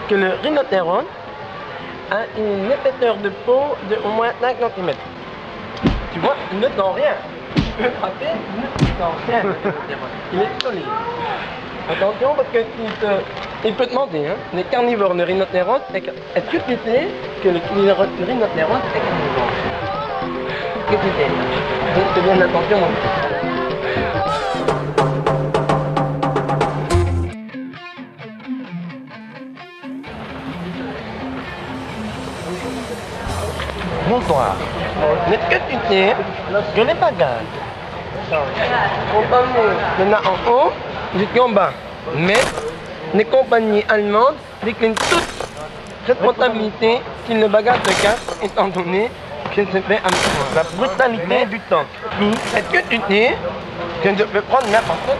que le rhinocéros a une épaisseur de peau de au moins 5 cm. Tu vois, il ne sent rien. Tu peux frapper, il ne sent rien. Il est solide. Attention parce que il peut te mentir, hein. Les carnivores, le rhinocéros, est-ce que tu sais que le rhinocéros est carnivore? Est-ce que tu sais? Donc fais bien attention mon petit. Bonsoir. Est-ce que tu sais que les bagages maintenant en haut jusqu'en bas, mais les compagnies allemandes déclinent toute responsabilité si le bagage se casse étant donné que se fait avec la brutalité du temps. Est-ce que tu sais que je peux prendre n'importe quoi?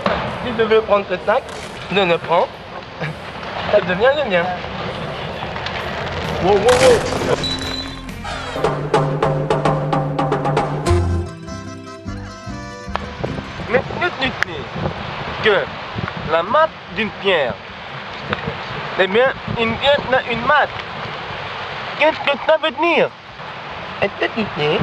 Si je veux prendre ce sac, je le prends, ça devient le mien. Wow, wow, wow. Mais est-ce que tu sais que la masse d'une pierre, eh bien, une pierre n'a une masse. Qu'est-ce que ça veut dire? Est-ce que tu sais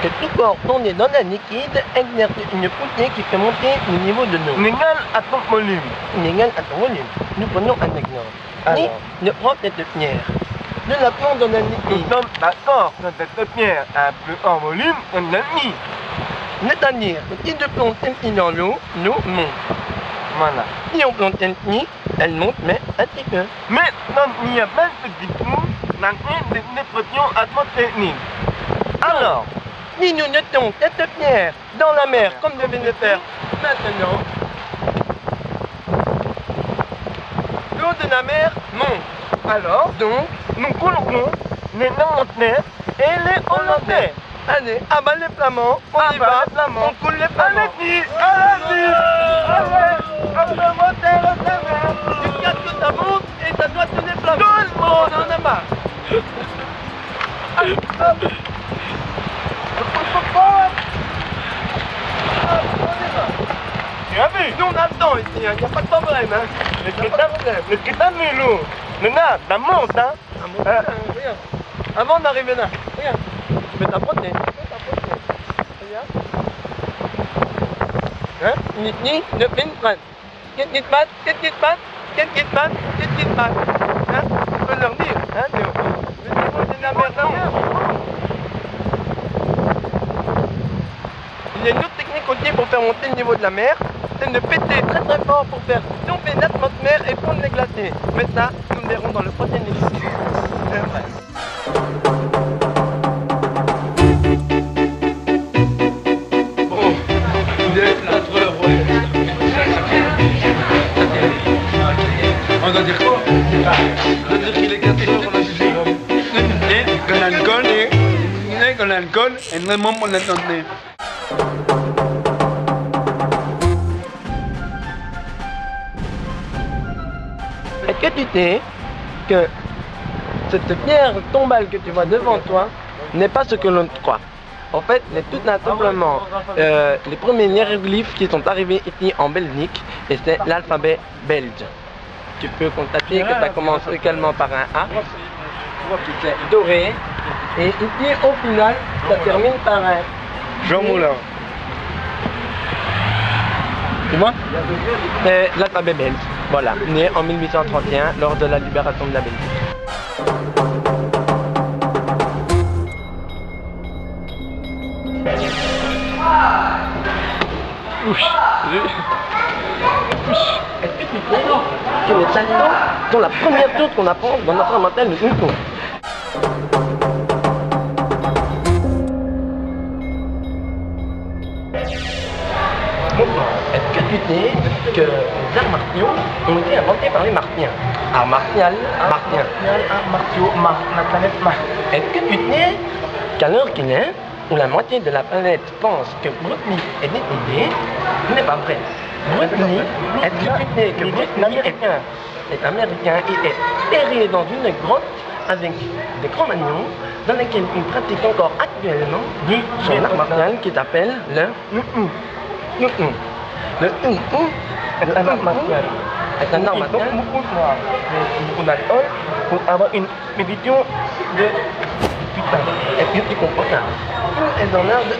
que tout corps tourné dans un liquide exerce une poussée qui fait monter le niveau de l'eau? Égal à ton volume. Inégal à ton volume. Nous prenons un exemple. Alors. Je prends cette pierre. Je la plante dans un Nous liquide. sommes d'accord que cette pierre a plus en volume qu'un ami. C'est-à-dire que si je plante celle-ci dans l'eau, l'eau monte. Voilà. Si on plante celle-ci, elle monte, mais un petit peu. Mais quand il y a plein de petits trous, dans une dépression atmosphérique. Alors, si nous jetons cette pierre dans la mer, comme je viens de faire maintenant, l'eau de la mer monte. Alors, donc, nous coulons les Néerlandais et les Hollandais. allez, abat les flamands, on y Abat va, les flamands. on coule les flamands. Allez-y, allez-y, allez, on peut monter le terrain. Jusqu'à ce que ça monte et ça doit tous les flamands. Tout le monde. On en a marre. Tu as vu? Nous on a le temps ici, il n'y a pas de problème. Hein. Le que t'as vu, nous? Maintenant, ça monte, hein? Ah, mon putain, regarde. Avant d'arriver là, regarde. Je vais t'approcher. Regarde. Hein? Ni, ne fais une phrase. Qu'est-ce qui se passe? Qu'est-ce qui se passe? Qu'est-ce qui se passe? Qu'est-ce qui se passe? Hein? Tu peux leur dire, hein? Le niveau de la mer monte. Il y a une autre technique aussi pour faire monter le niveau de la mer, c'est de péter très très fort pour faire tomber l'atmosphère et fondre les glaciers. Mais ça, nous le verrons dans le prochain émission. Bon, il est 4 heures, ouais. On doit dire quoi? On doit dire qu'il est 4 heures, on a dit con alcohol, con alcohol, et vraiment on l'attendait. Est-ce que tu sais que cette pierre tombale que tu vois devant toi n'est pas ce que l'on croit? En fait, c'est tout simplement les premiers hiéroglyphes qui sont arrivés ici en Belgique et c'est l'alphabet belge. Tu peux constater que ça commence également par un A, qui c'est doré, et ici au final, ça termine par un Jean Moulin. Tu vois? C'est l'alphabet belge, voilà, né en 1831 lors de la libération de la Belgique. Est-ce que tu sais que les saltants sont la première chose qu'on apprend dans notre mental de Newton? Est-ce que tu sais que les arts martiaux ont été inventés par les Martiens? Art martial, martien. Arts martiaux, la planète Mars. Est-ce que tu sais qu'à l'heure qu'il est, où la moitié de la planète pense que Bruce Lee est décédé, ce n'est pas vrai. Bruce Lee, est-ce que tu sais que Bruce Lee est américain et est terré dans une grotte avec des Cro-Magnons dans lesquels il pratique encore actuellement son art martial qui s'appelle le Le est un art martial. Est un art martial. beaucoup d'alcool pour avoir une vision de putain. Et puis tu comprends ça. Tout est dans l'art de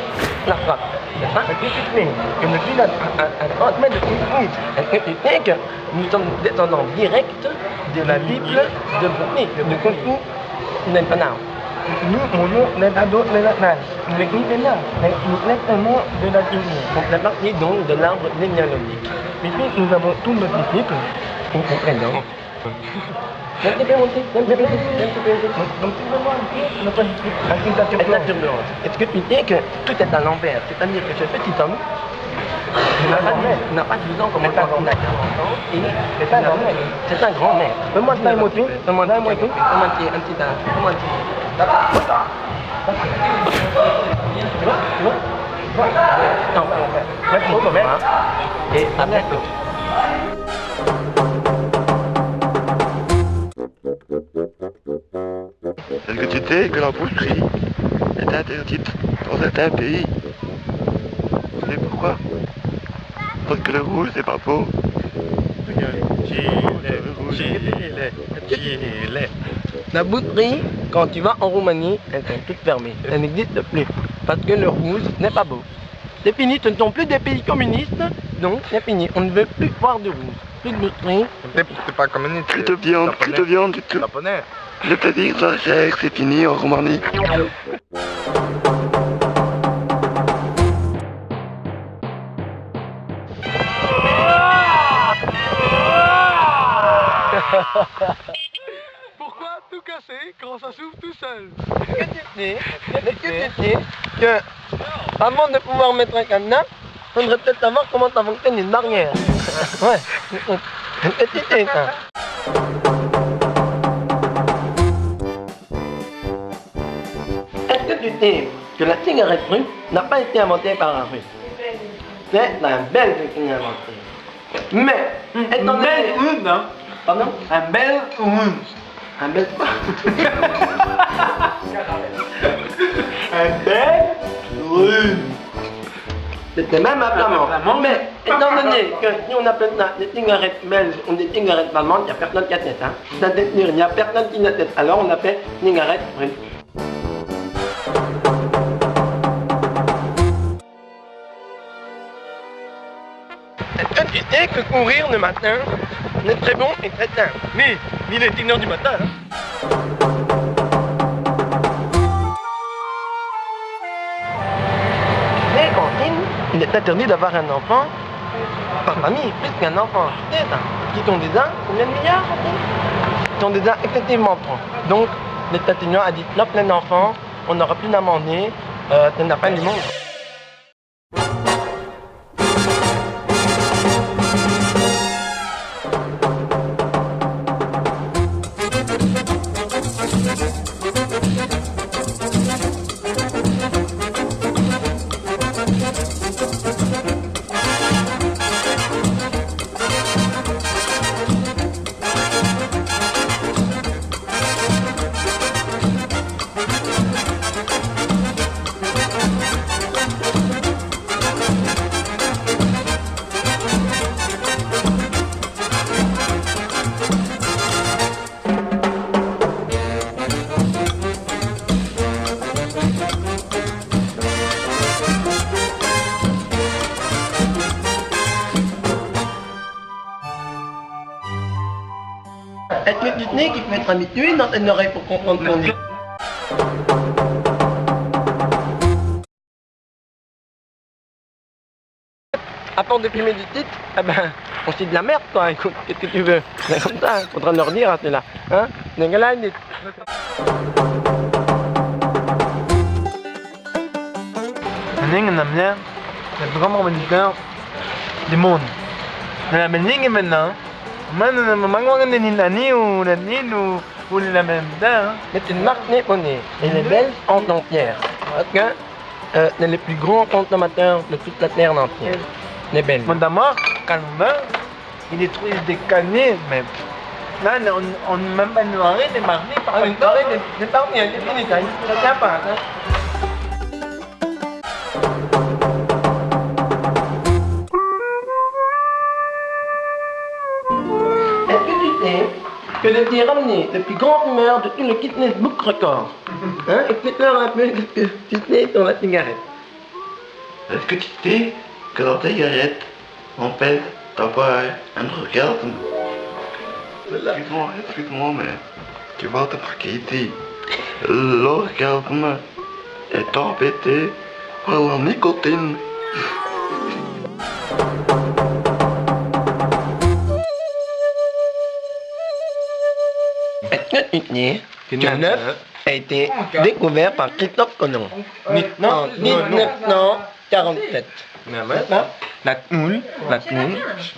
la frappe. C'est ça? Et puis tu sais que le fil à 30 mètres de Prince. Est-ce que tu sais que nous sommes descendants directs de la Bible de Britney, de Kunku Netanyahu? Nous, mon nom n'est pas d'autre, n'est pas mal. Mais qui est là? Nous sommes un mot de la lignée. On fait partie donc de l'arbre généalogique. Et puis nous avons tout notre disciple. On comprend donc. Un petit peu monté, un petit peu monté, un petit peu monté. Donc tu veux voir notre disciple. Et la turbulence. Est-ce que tu sais que tout est à l'envers? C'est-à-dire que ce petit homme n'a pas 12 ans comme on a 40 ans. Et C'est un grand mec. c'est un grand maître. Donne-moi ça, moi tout. Donne-moi un petit, un petit, donne-moi un petit. Tu vois? Non, on va faire. Et à bientôt. Est-ce que tu sais que la boucherie est interdite dans certains pays? Tu sais pourquoi? Parce que le rouge c'est pas beau. La boucherie, quand tu vas en Roumanie, elles sont toutes fermées. Elles n'existent plus. Parce que le rouge n'est pas beau. C'est fini, ce ne sont plus des pays communistes, donc c'est fini. On ne veut plus voir de rouge. Plus de boucherie. C'est pas communiste. Plus de viande du tout. Japonais. Je te dis que ça c'est fini en Roumanie. Pourquoi tout casser quand ça s'ouvre tout seul? Est-ce que tu sais que avant de pouvoir mettre un cadenas, il faudrait peut-être savoir comment ça fonctionne une barrière. Ouais. Est-ce que tu sais ça? Est-ce que tu sais que la cigarette russe n'a pas été inventée par un russe? C'est la Belge qui l'a inventée. Mais, étant donné... non? Pardon? Un bel round. Un bel quoi? Un bel round. C'était même un flamand. Mais étant donné que si on appelle ça des cigarettes belges ou des cigarettes flamandes, il n'y a personne qui a tête. Hein. C'est-à-dire il n'y a personne qui n'a tête. Alors on appelle cigarette russe. Est-ce que tu sais que courir le matin est très bon et très sain? Ni les 1h du matin. Hein. Mais Cantine, il est interdit d'avoir un enfant par famille, plus qu'un enfant. Tu sais ça? Qui sont déjà combien de milliards? Ils sont déjà effectivement 30. Donc, l'État union a dit là, plein d'enfants, on n'aura plus d'amendés, c'est la fin du monde. Est-ce que tu sais qu'il faut être habitué dans une oreille pour comprendre ton Dieu? À part de fumer du titre, eh ben, on fait de la merde quoi, écoute, qu'est-ce que tu veux? C'est comme ça, il faudra leur dire à ceux-là, hein? Les gars là, ils disent... Mening en bien, le plus grand moniteur du monde. La mening maintenant, ou la même dame. C'est une marque nipponée, et les Belges en entière. Parce que c'est les plus grands consommateurs de toute la terre entière. Les Belges. Mon d'abord, quand il détruit des canets, mais là, on ne même pas noiré, des mardi, par Ah, une soirée, c'est parti, c'est fini, ça tient pas, hein. Est-ce que tu sais que je t'ai ramené le plus grand fumeur de tout le Guinness Book Record. Hein? Explique-leur un peu ce que tu sais sur la cigarette. Est-ce que tu sais que dans ta cigarette, en fait, t'as un orgasme? Excuse-moi, mais tu vas te marquer ici. L'orgasme est empêché par la nicotine. Est-ce que tu sais que l'œuf a été découvert par Christophe Colomb en 1947? La tnoul,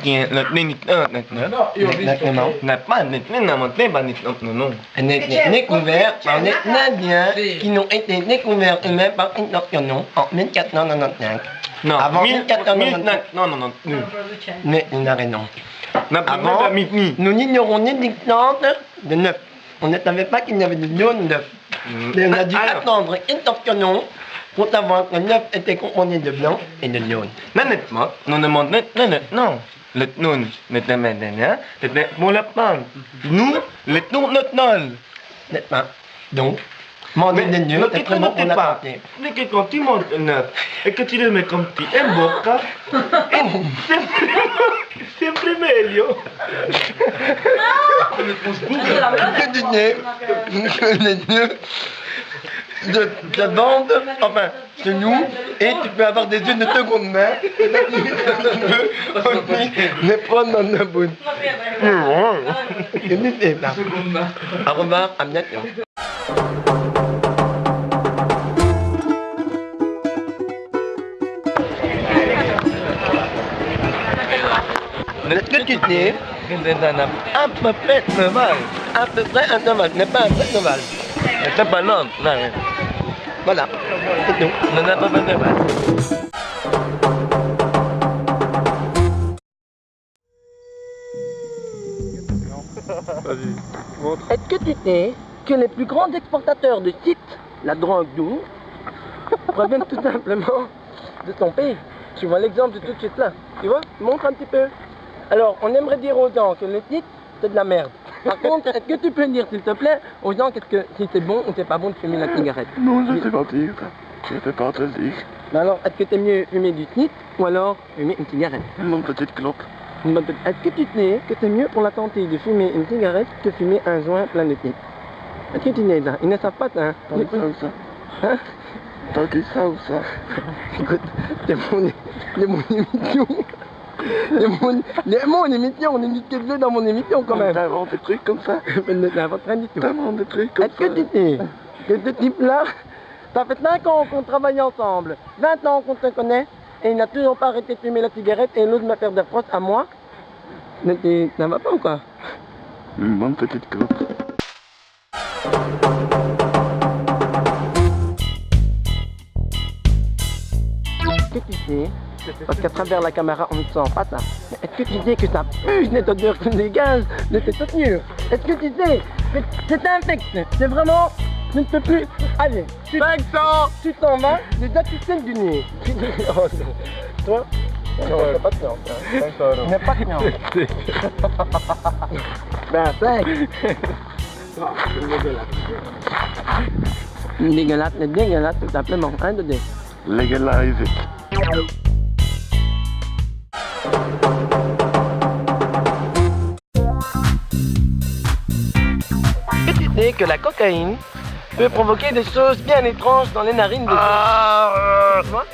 qui est le Exactement. n'a pas inventé par non. Elle a été découverte par les Indiens qui n'ont été découverts eux-mêmes par Christophe Colomb en 1495. Non, Avant 1495. non. Mais il a raison. Avant, Avant, nous n'ignorons ni distance de neuf. On ne savait pas qu'il y avait de jaune neuf. Mais on a dû attendre Christophe Colomb pour savoir que le neuf était composé de blanc et de jaune. Honnêtement, non. Le tnoul n'était maintenant, c'était pour la pomme. Nous, le tour notre nol. N'est-ce pas? Donc, manger des dieux, c'est très bon pour la santé. Dès que quand tu manges un œuf et que tu le mets comme petit en bocca, sempre meglio. Que tu sais que les dieux se vendent, enfin, se louent, et tu peux avoir des yeux de seconde main, et tu peux aussi les prendre dans la bouche. Que tu sais ça. Au revoir, à bientôt. Est-ce que tu sais que c'est un à peu près cheval? À peu près un cheval, ce n'est pas un vrai cheval. C'est pas non. Voilà, c'est tout. On n'a pas fait de mal. Est-ce que tu sais que les plus grands exportateurs de shit, la drogue douce, proviennent tout simplement de ton pays? Tu vois l'exemple tout de suite là. Tu vois? Montre un petit peu. Alors, on aimerait dire aux gens que le shit, c'est de la merde. Par contre, est-ce que tu peux dire, s'il te plaît, aux gens si c'est bon ou c'est pas bon de fumer la cigarette? Non, je sais pas dire ça. Je sais pas te le dire. Mais alors, est-ce que t'aimes mieux fumer du shit ou alors fumer une cigarette? Mon petite clope. Est-ce que tu sais que c'est mieux pour la santé de fumer une cigarette que fumer un joint plein de shit? Est-ce que tu sais ça? Ils ne savent pas ça, hein? T'as dit ça ou ça? Hein? T'as dit ça ou ça? Écoute, c'est mon émission. C'est mon émission, on est mis que deux dans mon émission quand même. T'inventes des trucs comme ça? Je ne t'invente rien du tout. T'inventes des trucs comme ça? Est-ce que tu sais que ce type-là, ça fait 5 ans qu'on travaille ensemble, 20 ans qu'on se connaît, et il n'a toujours pas arrêté de fumer la cigarette et il ose me faire des reproches à moi? Ça va pas ou quoi? Une bonne petite clope. Est-ce que tu sais, parce qu'à travers la caméra on ne sent pas ça, mais est-ce que tu sais que ça pue cette odeur que les gaz de tes chaussures? Est-ce que tu sais que c'est infect? C'est vraiment, je ne peux plus. Allez, tu t'en vas, déjà tu sais du nez. Oh, non. Toi? Non, t'as pas de chance. Tu n'as pas de chance. Ben, 5. Dégueulasse, c'est dégueulasse tout simplement. 1, 2, 2. Legalize it. Est-ce que tu sais que la cocaïne peut provoquer des choses bien étranges dans les narines des gens? Tu vois?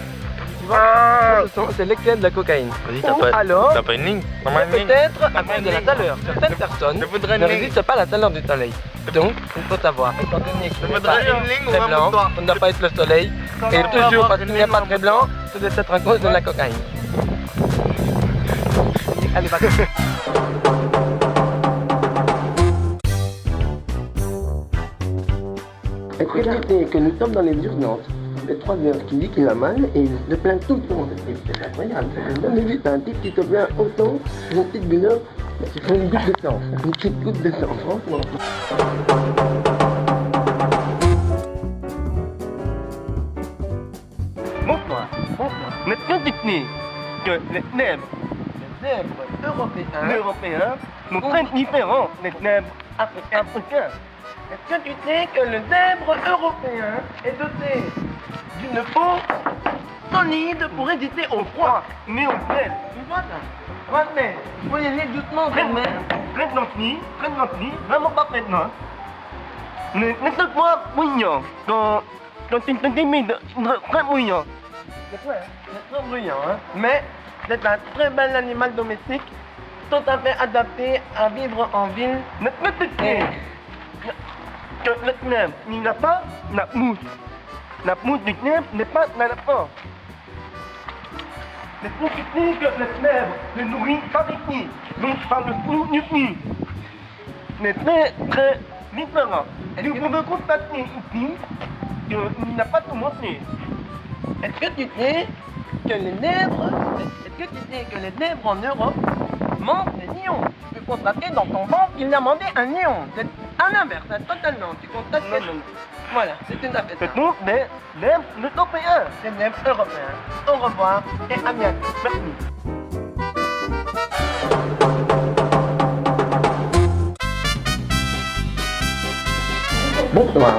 C'est l'excès de la cocaïne. Vas-y, Alors, t'as pas une ligne? peut-être à cause de la chaleur. Certaines personnes je voudrais ne une ligne. résistent pas à la chaleur du soleil. Donc, il faut savoir, étant donné qu'il n'est pas voudrais une ligne ou très un blanc, moutoir. on ne doit pas être le soleil. Et toujours parce qu'il n'est pas très blanc, c'est peut-être à cause de la cocaïne. Allez, va. Est-ce que tu sais que nous sommes dans les urgences? Les 3 heures qui dit qu'il a mal et il se plaint tout le temps. C'est incroyable. Jamais vu un type qui se plaint autant d'une petite douleur. Il faut une goutte de sang. Une petite goutte de sang, franchement. Montre-moi. Mais quand tu dis que les nèbres Les zèbres européens européens sont très différents des nèbres Africain. Est-ce que tu sais que le zèbre européen est doté d'une peau solide pour résister au froid? Né en plaine. Tu vois ça? Ouais, mais il faut y aller doucement quand même. Prête gentille, vraiment pas maintenant. Ne te vois bouillant. Quand tu te timide, très bouillant. C'est très bruyant, hein? Mais c'est un très bel animal domestique, tout à fait adapté à vivre en ville. Ne te tais. Que le knabe, il n'a pas la mousse. La mousse du knabe n'est pas dans la peau. Mais pour que tu sais que le knabe ne nourrit pas ici, donc par le flou du nid. Mais très différent. Et vous pouvez constater ici qu'il n'a pas tout montré. Est-ce que tu sais que les nègres, en Europe mangent des lions? Tu peux constater dans ton ventre qu'il a mangé un lion. C'est à l'inverse, hein, totalement. Tu constates que... Voilà, c'est tout à fait ça. C'est donc des lèvres européens. Des nègres européens. Au revoir et à bientôt. Merci. Bonsoir.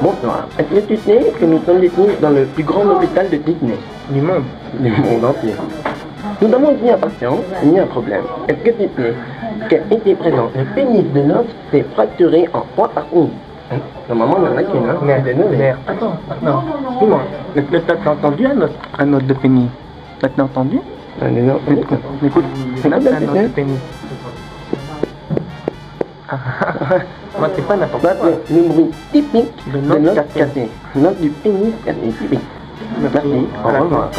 Bonsoir. Est-ce que tu sais que nous sommes détenus dans le plus grand hôpital de Disney du monde entier. Nous avons ici un patient, il y a un problème. Est-ce que tu sais qu'était présent le pénis de l'os s'est fracturé en 3 parties? Normalement, il y en a qu'une, hein? Merde. Attends, dis-moi, t'as entendu un autre de pénis? T'as entendu? Écoute, c'est un autre de pénis. Moi, c'est pas n'importe quoi. C'est le bruit typique de l'os cassé. L'os du pénis cassé, typique. Merci. Au revoir.